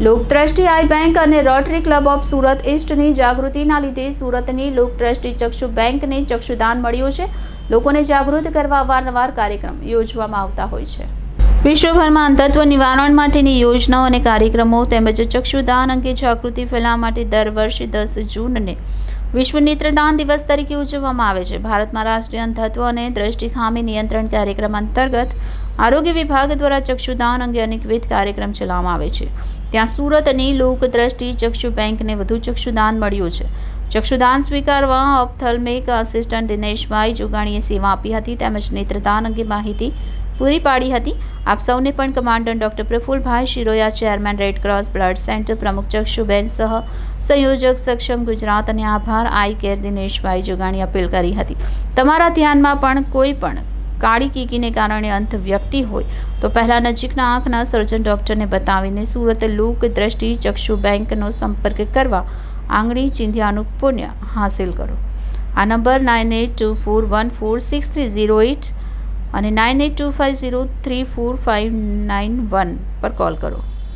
લોકદ્રષ્ટિ I bank અને rotary club of Surat ઈસ્ટની જાગૃતિના લીધે સુરતની લોકદ્રષ્ટિ ચક્ષુ બેંકને ચક્ષુદાન મળ્યું છે. લોકોને જાગૃત કરવા અવારનવાર કાર્યક્રમ યોજવામાં આવતા હોય છે. વિશ્વભરમાં અંધત્વ નિવારણ માટેની યોજનાઓ અને કાર્યક્રમો તેમજ ચક્ષુદાન અંગે જાગૃતિ ફેલાવવા માટે દર વર્ષે 10 જૂનને વિશ્વ નેત્રદાન દિવસ તરીકે ઉજવવામાં આવે છે. ભારતમાં રાષ્ટ્રીય અંધત્વ અને દ્રષ્ટિ ખામી નિયંત્રણ કાર્યક્રમ અંતર્ગત આરોગ્ય વિભાગ દ્વારા ચક્ષુદાન અંગે અનેકવિધ કાર્યક્રમ ચલાવવામાં આવે છે. ત્યાં સુરતની લોકદ્રષ્ટિ ચક્ષુ બેંકને વધુ ચક્ષુદાન મળ્યું છે. ચક્ષુદાન સ્વીકારવા ઓપ્થલ્મિક આસિસ્ટન્ટ દિનેશભાઈ જોગાણીએ સેવા આપી હતી તેમજ નેત્રદાન અંગે માહિતી પૂરી પાડી હતી. આપ સૌને પણ commandant doctor Prafulbhai Shiroya, chairman red cross blood centre પ્રમુખ ચક્ષુબેન સહ સંયોજક સક્ષમ ગુજરાત અને આભાર આઈ કેર દિનેશભાઈ જોગાણી અપીલ કરી હતી. તમારા ધ્યાનમાં પણ કોઈ પણ કાળી કીકીને કારણે અંધ વ્યક્તિ હોય તો પહેલાં નજીકના આંખના સર્જન ડૉક્ટરને બતાવીને સુરત લોક દ્રષ્ટિ ચક્ષુ બેંકનો સંપર્ક કરવા આંગળી ચીંધ્યાનું પુણ્ય હાંસિલ કરો. આ નંબર 9824146308 અને 9825034591 પર કોલ કરો.